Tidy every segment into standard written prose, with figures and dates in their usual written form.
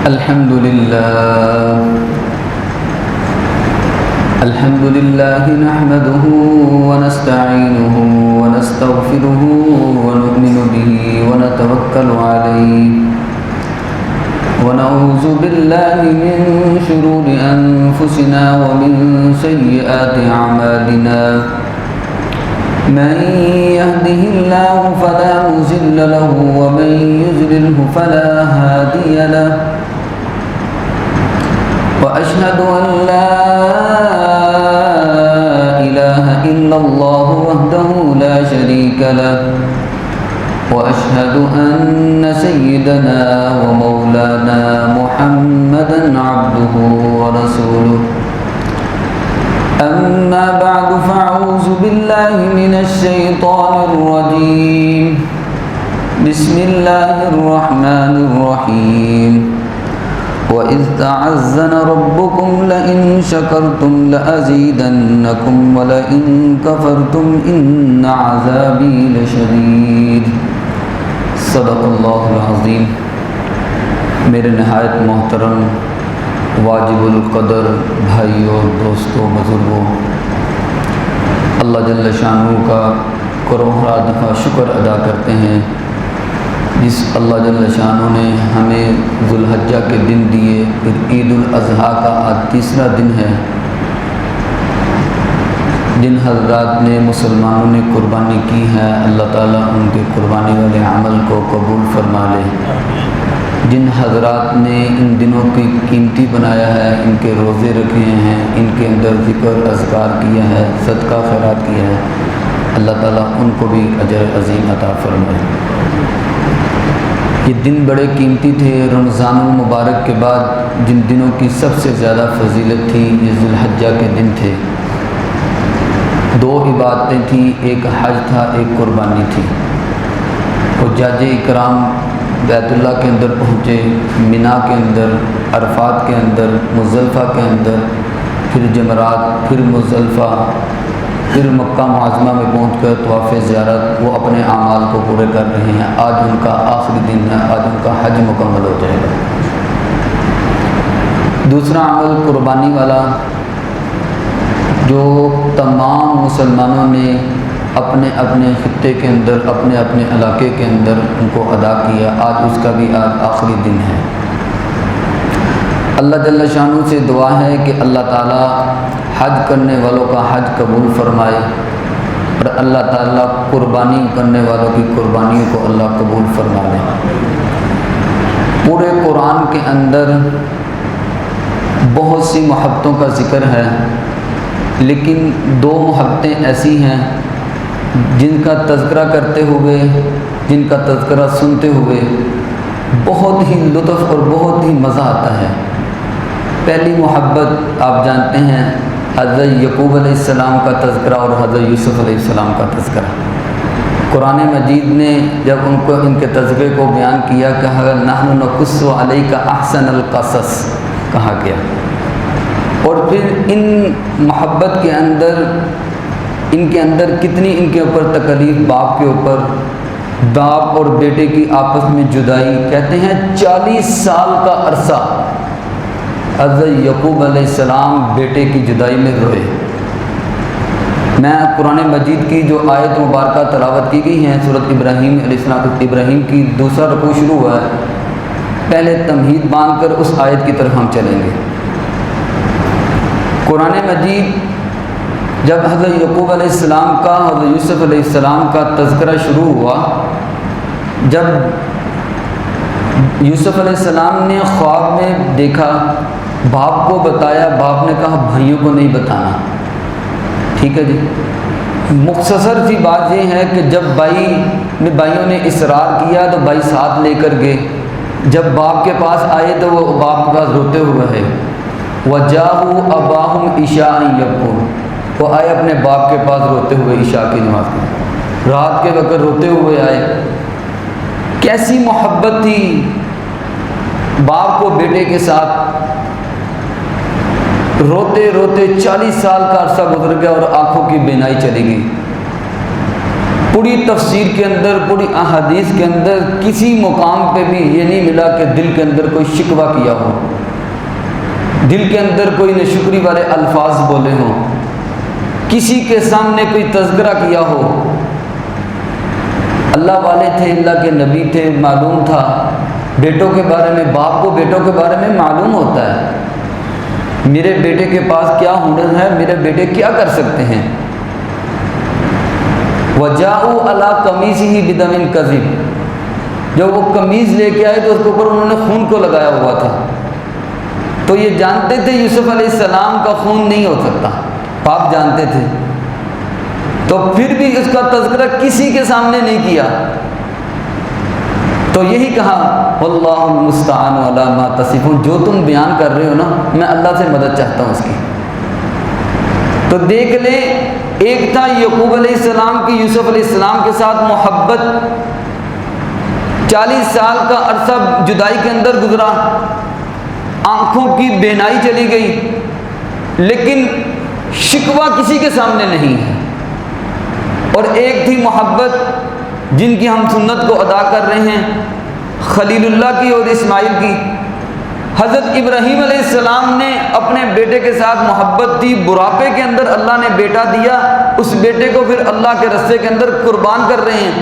الحمد لله نحمده ونستعينه ونستغفره ونؤمن به ونتوكل عليه ونعوذ بالله من شرور أنفسنا ومن سيئات أعمالنا من يهده الله فلا مضل له ومن يضلله فلا هادي له وأشهد أن لا إله إلا الله وحده لا شريك له وأشهد أن سيدنا ومولانا محمدا عبده ورسوله أما بعد فأعوذ بالله من الشيطان الرجيم بسم الله الرحمن الرحيم وَإِذْ تَعَذَّنَ رَبُّكُمْ لَئِن شَكَرْتُمْ لَأَزِيدَنَّكُمْ وَلَئِن كَفَرْتُمْ إِنَّ عَذَابِي لَشَدِيدٌ صدق اللہ العظیم۔ میرے نہایت محترم واجب القدر بھائیوں، دوستوں، بزرگوں، اللہ جل شانہ کا کروڑا دفعہ شکر ادا کرتے ہیں جس اللہ جل شانہ نے ہمیں ذوالحجہ کے دن دیے۔ پھر عید الاضحیٰ کا آج تیسرا دن ہے۔ جن حضرات نے مسلمانوں نے قربانی کی ہے، اللہ تعالیٰ ان کے قربانی والے عمل کو قبول فرما لے۔ جن حضرات نے ان دنوں کی قیمتی بنایا ہے، ان کے روزے رکھے ہیں، ان کے اندر ذکر اذکار کیا ہے، صدقہ خیرات کیا ہے، اللہ تعالیٰ ان کو بھی اجر عظیم عطا فرمائے۔ یہ دن بڑے قیمتی تھے۔ رمضان المبارک کے بعد جن دنوں کی سب سے زیادہ فضیلت تھی یہ ذوالحجہ کے دن تھے۔ دو عبادتیں تھیں، ایک حج تھا، ایک قربانی تھی۔ حجاج اکرام بیت اللہ کے اندر پہنچے، مینا کے اندر، عرفات کے اندر، مزدلفہ کے اندر، پھر جمرات، پھر مزدلفہ، پھر مکہ معظمہ میں پہنچ کر طواف زیارت وہ اپنے اعمال کو پورے کر رہے ہیں۔ آج ان کا آخری دن ہے، آج ان کا حج مکمل ہو جائے گا۔ دوسرا عمل قربانی والا جو تمام مسلمانوں نے اپنے اپنے خطے کے اندر، اپنے اپنے علاقے کے اندر ان کو ادا کیا، آج اس کا بھی آج آخری دن ہے۔ اللہ جل شانہ سے دعا ہے کہ اللہ تعالیٰ حج کرنے والوں کا حج قبول فرمائے، اور اللہ تعالیٰ قربانی کرنے والوں کی قربانیوں کو اللہ قبول فرما لے۔ پورے قرآن کے اندر بہت سی محبتوں کا ذکر ہے، لیکن دو محبتیں ایسی ہیں جن کا تذکرہ کرتے ہوئے، جن کا تذکرہ سنتے ہوئے بہت ہی لطف اور بہت ہی مزہ آتا ہے۔ پہلی محبت آپ جانتے ہیں حضرت یعقوب علیہ السلام کا تذکرہ اور حضرت یوسف علیہ السلام کا تذکرہ۔ قرآن مجید نے جب ان کے تذکرے کو بیان کیا کہ نحن نقص علیک احسن القصص کہا گیا، اور پھر ان محبت کے اندر ان کے اندر کتنی ان کے اوپر تکلیف، باپ کے اوپر، باپ اور بیٹے کی آپس میں جدائی، کہتے ہیں 40 سال کا عرصہ حضرت یعقوب علیہ السلام بیٹے کی جدائی میں روئے۔ میں قرآن مجید کی جو آیت مبارکہ تلاوت کی گئی ہیں سورۃ ابراہیم علیہ السلام، ابراہیم کی دوسرا رکوع شروع ہوا ہے، پہلے تمہید باندھ کر اس آیت کی طرف ہم چلیں گے۔ قرآن مجید جب حضرت یعقوب علیہ السلام کا، حضرت یوسف علیہ السلام کا تذکرہ شروع ہوا، جب یوسف علیہ السلام نے خواب میں دیکھا، باپ کو بتایا، باپ نے کہا بھائیوں کو نہیں بتانا۔ ٹھیک ہے جی، مختصر سی بات یہ ہے کہ جب بھائیوں نے اصرار کیا تو بھائی ساتھ لے کر گئے۔ جب باپ کے پاس آئے تو وہ باپ کے پاس روتے ہوئے ہے، وَجَاءُوا أَبَاهُمْ عِشَاءً يَبْكُونَ، وہ آئے اپنے باپ کے پاس روتے ہوئے، عشاء کی نماز میں رات کے وقت روتے ہوئے آئے۔ کیسی محبت تھی باپ کو بیٹے کے ساتھ۔ روتے روتے 40 سال کا عرصہ گزر گیا اور آنکھوں کی بینائی چلی گئی۔ پوری تفسیر کے اندر، پوری احادیث کے اندر کسی مقام پہ بھی یہ نہیں ملا کہ دل کے اندر کوئی شکوہ کیا ہو، دل کے اندر کوئی ناشکری والے الفاظ بولے ہوں، کسی کے سامنے کوئی تذکرہ کیا ہو۔ اللہ والے تھے، اللہ کے نبی تھے، معلوم تھا بیٹوں کے بارے میں، باپ کو بیٹوں کے بارے میں معلوم ہوتا ہے، میرے بیٹے کے پاس کیا ہنر ہے، میرے بیٹے کیا کر سکتے ہیں۔ وَجَاءُوا عَلَىٰ قَمِيصِهِ بِدَمٍ كَذِبٍ، جب وہ قمیض لے کے آئے تو اس کے اوپر انہوں نے خون کو لگایا ہوا تھا، تو یہ جانتے تھے یوسف علیہ السلام کا خون نہیں ہو سکتا، باپ جانتے تھے، تو پھر بھی اس کا تذکرہ کسی کے سامنے نہیں کیا۔ تو یہی کہا واللہ المستعان علی ما تصفون، جو تم بیان کر رہے ہو نا میں اللہ سے مدد چاہتا ہوں اس کی۔ تو دیکھ لیں، ایک تھا یعقوب علیہ السلام کی یوسف علیہ السلام کے ساتھ محبت، 40 سال کا عرصہ جدائی کے اندر گزرا، آنکھوں کی بینائی چلی گئی، لیکن شکوہ کسی کے سامنے نہیں ہے۔ اور ایک تھی محبت جن کی ہم سنت کو ادا کر رہے ہیں، خلیل اللہ کی اور اسماعیل کی۔ حضرت ابراہیم علیہ السلام نے اپنے بیٹے کے ساتھ محبت تھی، بڑھاپے کے اندر اللہ نے بیٹا دیا، اس بیٹے کو پھر اللہ کے راستے کے اندر قربان کر رہے ہیں،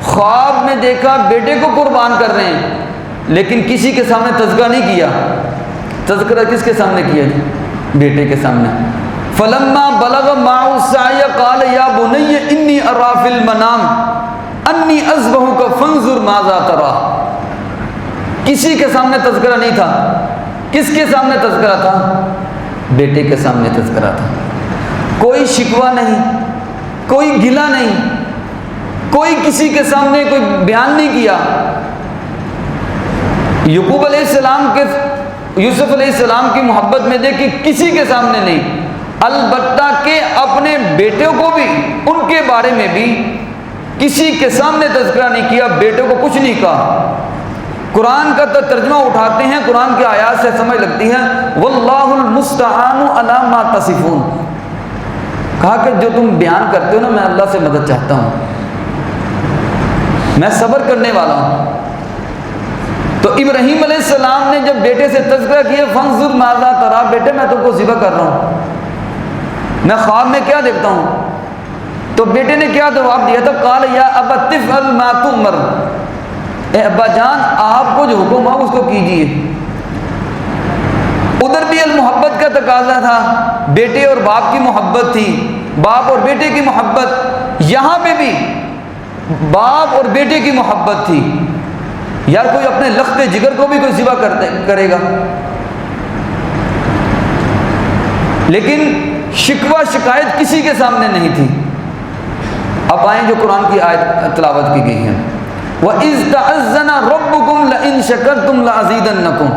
خواب میں دیکھا بیٹے کو قربان کر رہے ہیں، لیکن کسی کے سامنے تذکرہ نہیں کیا۔ تذکرہ کس کے سامنے کیا جی؟ بیٹے کے سامنے۔ فلما بلغ معه السعي قال يا بني اني ارى في المنام انی اذبحک فانظر ماذا ترى۔ کسی کے سامنے تذکرہ نہیں تھا، کس کے سامنے تذکرہ تھا؟ بیٹے کے سامنے تذکرہ تھا۔ کوئی شکوہ نہیں، کوئی گلہ نہیں، کوئی کسی کے سامنے کوئی بیان نہیں کیا۔ یعقوب علیہ السلام کے یوسف علیہ السلام کی محبت میں دیکھی، کسی کے سامنے نہیں، البتہ کہ اپنے بیٹوں کو بھی، ان کے بارے میں بھی کسی کے سامنے تذکرہ نہیں کیا، بیٹوں کو کچھ نہیں کہا۔ قرآن کا ترجمہ اٹھاتے ہیں، قرآن کی آیات سے سمجھ لگتی ہے واللہ المستعان علی ما تصفون، کہا کہ جو تم بیان کرتے ہو نا میں اللہ سے مدد چاہتا ہوں، میں صبر کرنے والا ہوں۔ تو ابراہیم علیہ السلام نے جب بیٹے سے تذکرہ کیا فانظر ماذا تری، بیٹے میں تم کو ذبح کر رہا ہوں، میں خواب میں کیا دیکھتا ہوں؟ تو بیٹے نے کیا جواب دیا تھا؟ قال یا ابت افعل ما تؤمر، اے ابا جان آپ کو جو حکم ہو اس کو کیجیے۔ ادھر بھی المحبت کا تقاضا تھا، بیٹے اور باپ کی محبت تھی، باپ اور بیٹے کی محبت، یہاں پہ بھی باپ اور بیٹے کی محبت تھی۔ یار کوئی اپنے لخت جگر کو بھی کوئی ذبح کرے گا، لیکن شکوہ شکایت کسی کے سامنے نہیں تھی۔ اب آئیں جو قرآن کی آیت تلاوت کی گئی ہے، وَإِذْ تَعَذَّنَ رَبُّكُمْ لَئِن شَكَرْتُمْ لَأَزِيدَنَّكُمْ۔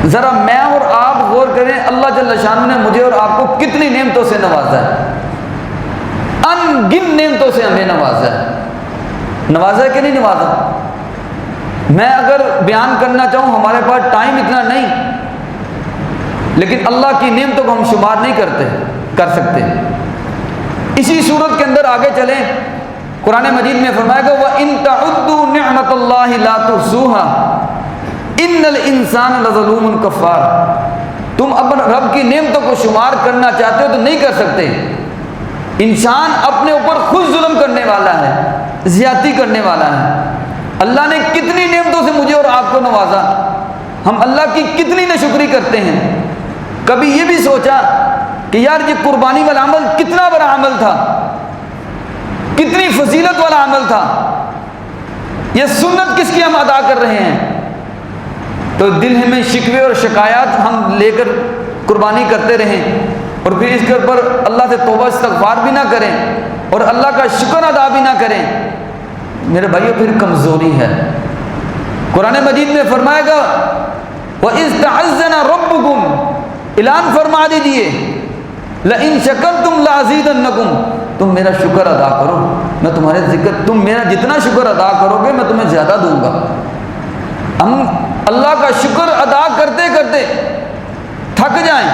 ذرا میں اور آپ غور کریں، اللہ جل شانہ نے مجھے اور آپ کو کتنی نعمتوں سے نوازا ہے، ان گن نعمتوں سے ہمیں نوازا ہے۔ نوازا ہے کہ نہیں نوازا؟ میں اگر بیان کرنا چاہوں ہمارے پاس ٹائم اتنا نہیں، لیکن اللہ کی نعمتوں کو ہم شمار نہیں کر سکتے۔ اسی صورت کے اندر آگے چلیں، قرآن مجید میں فرمائے گا وَإِن تَعُدُّوا نِعْمَةَ اللَّهِ لَا تُحْصُوهَا إِنَّ الْإِنسَانَ لَظَلُومٌ كَفَّارٌ۔ تم اپنے رب کی نعمتوں کو شمار کرنا چاہتے ہو تو نہیں کر سکتے۔ انسان اپنے اوپر خود ظلم کرنے والا ہے، زیادتی کرنے والا ہے۔ اللہ نے کتنی نعمتوں سے مجھے اور آپ کو نوازا، ہم اللہ کی کتنی ناشکری کرتے ہیں۔ کبھی یہ بھی سوچا کہ یار یہ قربانی والا عمل کتنا بڑا عمل تھا، کتنی فضیلت والا عمل تھا، یہ سنت کس کی ہم ادا کر رہے ہیں؟ تو دل میں شکوے اور شکایات ہم لے کر قربانی کرتے رہیں اور پھر اس کے اوپر اللہ سے توبہ استغفار بھی نہ کریں اور اللہ کا شکر ادا بھی نہ کریں، میرے بھائیو پھر کمزوری ہے۔ قرآن مجید میں فرمائے گا وَإِذْ تَعَذَّنَ رَبُّكُمْ، اعلان فرما دیجئے لَإِن شَكَرْتُمْ لَأَزِيدَنَّكُمْ، تم میرا شکر ادا کرو میں تمہارے تم میرا جتنا شکر ادا کرو گے میں تمہیں زیادہ دوں گا۔ ہم اللہ کا شکر ادا کرتے کرتے تھک جائیں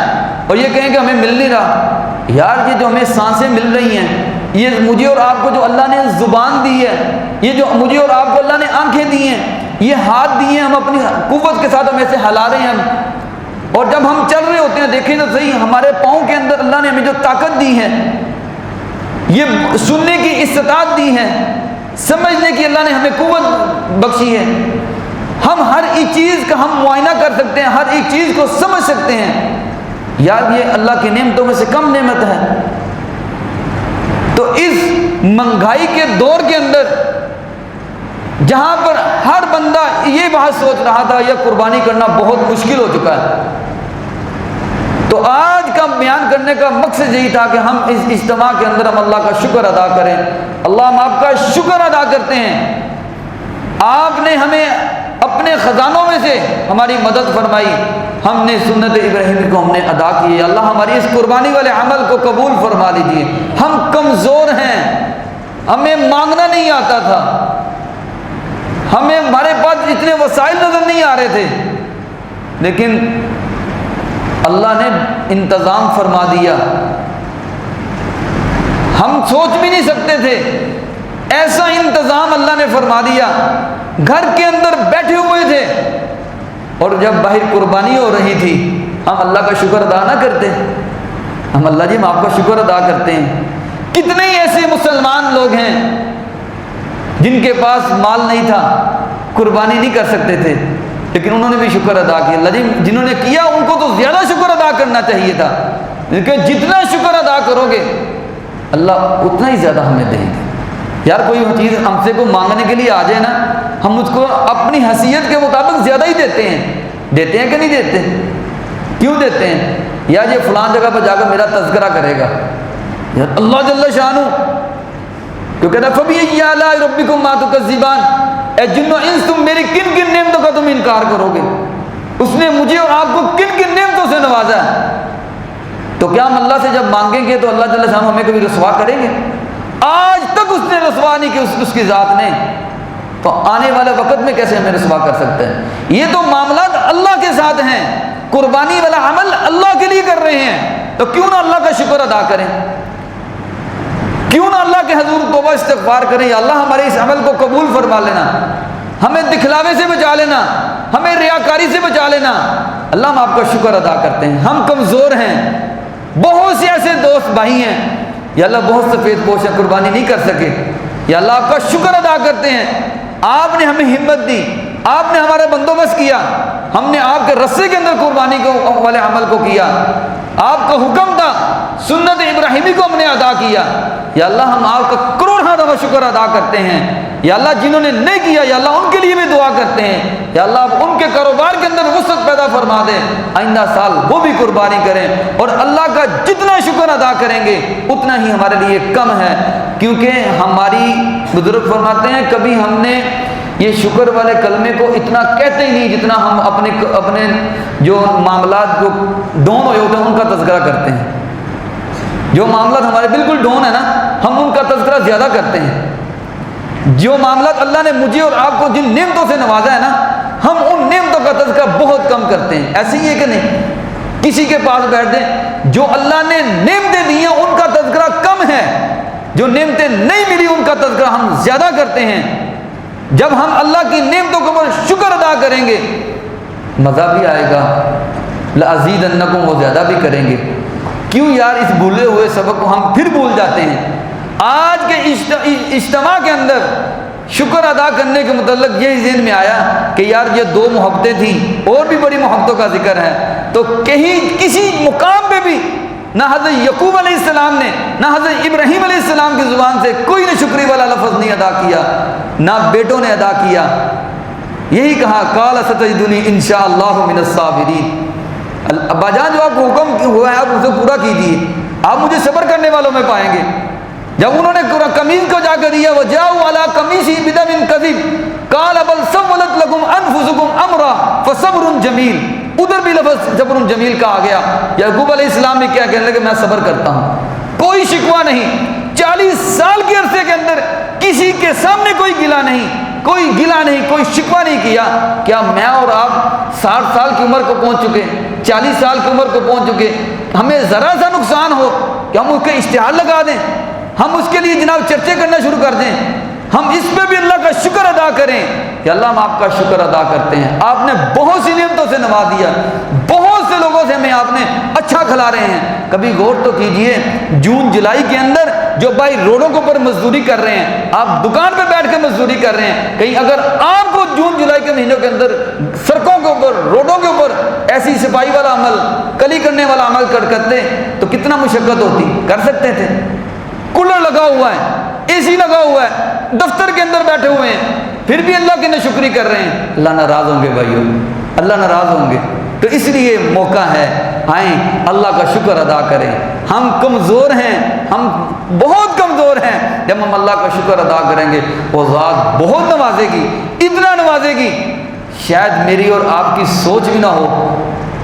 اور یہ کہیں کہ ہمیں مل نہیں رہا، یار یہ جو ہمیں سانسیں مل رہی ہیں یہ مجھے اور آپ کو جو اللہ نے زبان دی ہے، یہ جو مجھے اور آپ کو اللہ نے آنکھیں دی ہیں، یہ ہاتھ دیے ہیں، ہم اپنی قوت کے ساتھ ہم ایسے ہلا رہے ہیں اور جب ہم چل رہے ہوتے ہیں دیکھیں تو صحیح ہمارے پاؤں کے اندر اللہ نے ہمیں جو طاقت دی ہے، یہ سننے کی استطاعت دی ہے، سمجھنے کی اللہ نے ہمیں قوت بخشی ہے، ہم ہر ایک چیز کا ہم معائنہ کر سکتے ہیں، ہر ایک چیز کو سمجھ سکتے ہیں، یار یہ اللہ کی نعمتوں میں سے کم نعمت ہے۔ تو اس مہنگائی کے دور کے اندر جہاں پر ہر بندہ یہ بات سوچ رہا تھا یا قربانی کرنا بہت مشکل ہو چکا ہے، تو آج کا بیان کرنے کا مقصد یہی تھا کہ ہم اس اجتماع کے اندر ہم اللہ کا شکر ادا کریں۔ اللہ ہم آپ کا شکر ادا کرتے ہیں، آپ نے ہمیں اپنے خزانوں میں سے ہماری مدد فرمائی، ہم نے سنت ابراہیمی کو ہم نے ادا کی۔ اللہ ہماری اس قربانی والے عمل کو قبول فرما لیجیے۔ ہم کمزور ہیں، ہمیں مانگنا نہیں آتا تھا، ہمارے پاس اتنے وسائل نظر نہیں آ رہے تھے، لیکن اللہ نے انتظام فرما دیا۔ ہم سوچ بھی نہیں سکتے تھے، ایسا انتظام اللہ نے فرما دیا۔ گھر کے اندر بیٹھے ہوئے تھے اور جب باہر قربانی ہو رہی تھی، ہم اللہ کا شکر ادا نہ کرتے؟ ہم اللہ جی ہم آپ کا شکر ادا کرتے ہیں۔ کتنے ہی ایسے مسلمان لوگ ہیں جن کے پاس مال نہیں تھا، قربانی نہیں کر سکتے تھے، لیکن انہوں نے بھی شکر ادا کیا۔ اللہ جی جنہوں نے کیا ان کو تو زیادہ شکر ادا کرنا چاہیے تھا، کیونکہ جتنا شکر ادا کرو گے اللہ اتنا ہی زیادہ ہمیں دیں گے۔ یار کوئی چیز ہم سے کو مانگنے کے لیے آ جائے نا، ہم اس کو اپنی حیثیت کے مطابق زیادہ ہی دیتے ہیں کہ نہیں دیتے؟ کیوں دیتے ہیں؟ یا یہ فلاں جگہ پر جا کر میرا تذکرہ کرے گا، یار اللہ جل شانہ کیوں کہتا ہے فَبِأَيِّ آلَاءِ رَبِّكُمَا تُكَذِّبَانِ، اے جن و انس تم میری کن کن نعمتوں کا تم انکار کرو گے؟ اس نے مجھے اور آپ کو کن کن نعمتوں سے نوازا ہے، تو کیا ہم اللہ سے جب مانگیں گے تو اللہ جل شانہ ہمیں کبھی رسوا کریں گے؟ آج تک اس نے رسوا نہیں کی اس کی ذات نے، تو آنے والے وقت میں کیسے ہمیں رسوا کر سکتے ہیں؟ یہ تو معاملات اللہ کے ساتھ ہیں، قربانی والا عمل اللہ کے لیے کر رہے ہیں، تو کیوں نہ اللہ کا شکر ادا کریں؟ کیوں نہ اللہ کے حضور توبہ استغفار کریں، یا اللہ ہمارے اس عمل کو قبول فرما لینا، ہمیں دکھلاوے سے بچا لینا، ہمیں ریاکاری سے بچا لینا۔ اللہ ہم آپ کا شکر ادا کرتے ہیں۔ ہم کمزور ہیں، بہت سے ایسے دوست بھائی ہیں یا اللہ بہت سفید پوش ہیں، قربانی نہیں کر سکے، یا اللہ آپ کا شکر ادا کرتے ہیں، آپ نے ہمیں ہمت دی، آپ نے ہمارا بندوبست کیا، ہم نے آپ کے رسے کے اندر قربانی کو والے عمل کو کیا، آپ کا حکم تھا، سنت ابراہیمی کو ہم نے ادا کیا۔ یا اللہ ہم آپ کا کروڑ دفعہ شکر ادا کرتے ہیں۔ یا اللہ جنہوں نے نہیں کیا یا اللہ ان کے لیے بھی دعا کرتے ہیں، یا اللہ آپ ان کے کاروبار کے اندر وسعت پیدا فرما دیں، آئندہ سال وہ بھی قربانی کریں، اور اللہ کا جتنا شکر ادا کریں گے اتنا ہی ہمارے لیے کم ہے، کیونکہ ہماری بزرگ فرماتے ہیں کبھی ہم نے یہ شکر والے کلمے کو اتنا کہتے ہی نہیں جتنا ہم اپنے جو معاملات جو ڈون ہوئے ہوتے ہیں ان کا تذکرہ کرتے ہیں۔ جو معاملات ہمارے بالکل ڈون ہے نا، ہم ان کا تذکرہ زیادہ کرتے ہیں۔ جو معاملات اللہ نے مجھے اور آپ کو جن نعمتوں سے نوازا ہے نا، ہم ان نعمتوں کا تذکرہ بہت کم کرتے ہیں۔ ایسے ہی ہے کہ نہیں؟ کسی کے پاس بیٹھ دیں، جو اللہ نے نعمتیں دی ہیں ان کا تذکرہ کم ہے، جو نعمتیں نہیں ملی ان کا تذکرہ ہم زیادہ کرتے ہیں۔ جب ہم اللہ کی نعمتوں کے اوپر شکر ادا کریں گے مزہ بھی آئے گا، لَأَزِيدَنَّكُمْ وہ زیادہ بھی کریں گے۔ کیوں یار اس بھولے ہوئے سبق کو ہم پھر بھول جاتے ہیں؟ آج کے اجتماع کے اندر شکر ادا کرنے کے متعلق یہ ذہن میں آیا کہ یار یہ دو محبتیں تھیں، اور بھی بڑی محبتوں کا ذکر ہے، تو کہیں کسی مقام پہ بھی نہ حضرت یعقوب علیہ السلام نے نہ حضرت ابراہیم علیہ السلام کی زبان سے کوئی نے شکری والا لفظ نہیں ادا کیا، نہ بیٹوں نے ادا کیا۔ یہی کہا قال ستجدنی انشاءاللہ من الصابرین، ابا جان جو آپ کو حکم ہوا ہے آپ اسے پورا کیجیے، آپ مجھے صبر کرنے والوں میں پائیں گے۔ جب انہوں نے قمیص کو جا کر دیا وجاءوا علی قمیصہ بدم کذب قال بل سولت لکم انفسکم امرا فصبر جمیل، ادھر بھی لفظ صبر جمیل کا آ گیا۔ یعقوب علیہ السلام نے کیا کہنے لگے میں صبر کرتا ہوں، کوئی شکوہ نہیں، 40 سال کے عرصے کے اندر کسی کے سامنے کوئی گلہ نہیں، کوئی شکوہ نہیں کیا۔ کیا میں اور آپ 60 سال کی عمر کو پہنچ چکے، 40 سال کی عمر کو پہنچ چکے، ہمیں ذرا سا نقصان ہو کہ ہم اس کے اشتہار لگا دیں؟ ہم اس کے لیے جناب چرچے کرنا شروع کر دیں، ہم اس پہ بھی اللہ کا شکر ادا کریں کہ اللہ ہم آپ کا شکر ادا کرتے ہیں، آپ نے بہت سی نعمتوں سے نواز دیا، بہت سے لوگوں سے ہمیں آپ نے اچھا کھلا رہے ہیں۔ کبھی غور تو کیجئے، جون جولائی کے اندر جو بھائی روڈوں کے اوپر مزدوری کر رہے ہیں، آپ دکان پہ بیٹھ کے مزدوری کر رہے ہیں، کہیں اگر آپ کو جون جولائی کے مہینوں کے اندر سڑکوں کے اوپر، روڈوں کے اوپر ایسی صفائی والا عمل، کلی کرنے والا عمل کرتے تو کتنا مشقت ہوتی، کر سکتے تھے؟ کولر لگا ہوا ہے، اے سی لگا ہوا ہے، دفتر کے اندر بیٹھے ہوئے ہیں، پھر بھی اللہ کی ناشکری کر رہے ہیں، اللہ ناراض ہوں گے بھائیو، اللہ ناراض ہوں گے۔ تو اس لیے موقع ہے، آئیں اللہ کا شکر ادا کریں۔ ہم کمزور ہیں، ہم بہت کمزور ہیں، جب ہم اللہ کا شکر ادا کریں گے وہ ذات بہت نوازے گی، اتنا نوازے گی شاید میری اور آپ کی سوچ بھی نہ ہو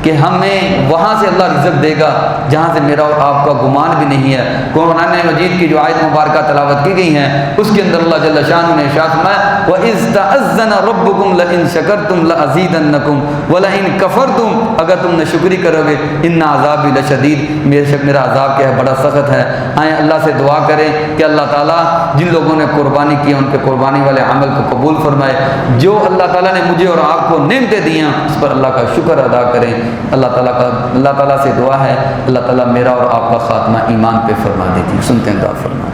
کہ ہمیں وہاں سے اللہ رزق دے گا جہاں سے میرا اور آپ کا گمان بھی نہیں ہے۔ قرآن مجید کی جو آیت مبارکہ تلاوت کی گئی ہیں اس کے اندر اللہ جل شانہ نے ارشاد فرمایا وَإِذْ تَأَذَّنَ رَبُّكُمْ لَئِن شَكَرْتُمْ لَأَزِيدَنَّكُمْ وَلَئِن كَفَرْتُمْ، اگر تم نے شکری کرو گے اِنَّ عَذَابِي لَشَدِيدٌ، بے شک میرا عذاب کیا ہے، بڑا سخت ہے۔ آئیں اللہ سے دعا کریں کہ اللہ تعالیٰ جن لوگوں نے قربانی کی ان کے قربانی والے عمل کو قبول فرمائے، جو اللہ تعالیٰ نے مجھے اور آپ کو نعمتیں دی ہیں اس پر اللہ کا شکر ادا کریں۔ اللہ تعالیٰ سے دعا ہے اللہ تعالیٰ میرا اور آپ کا خاتمہ ایمان پہ فرما دیجیے۔ سنتے ہیں دعا فرما۔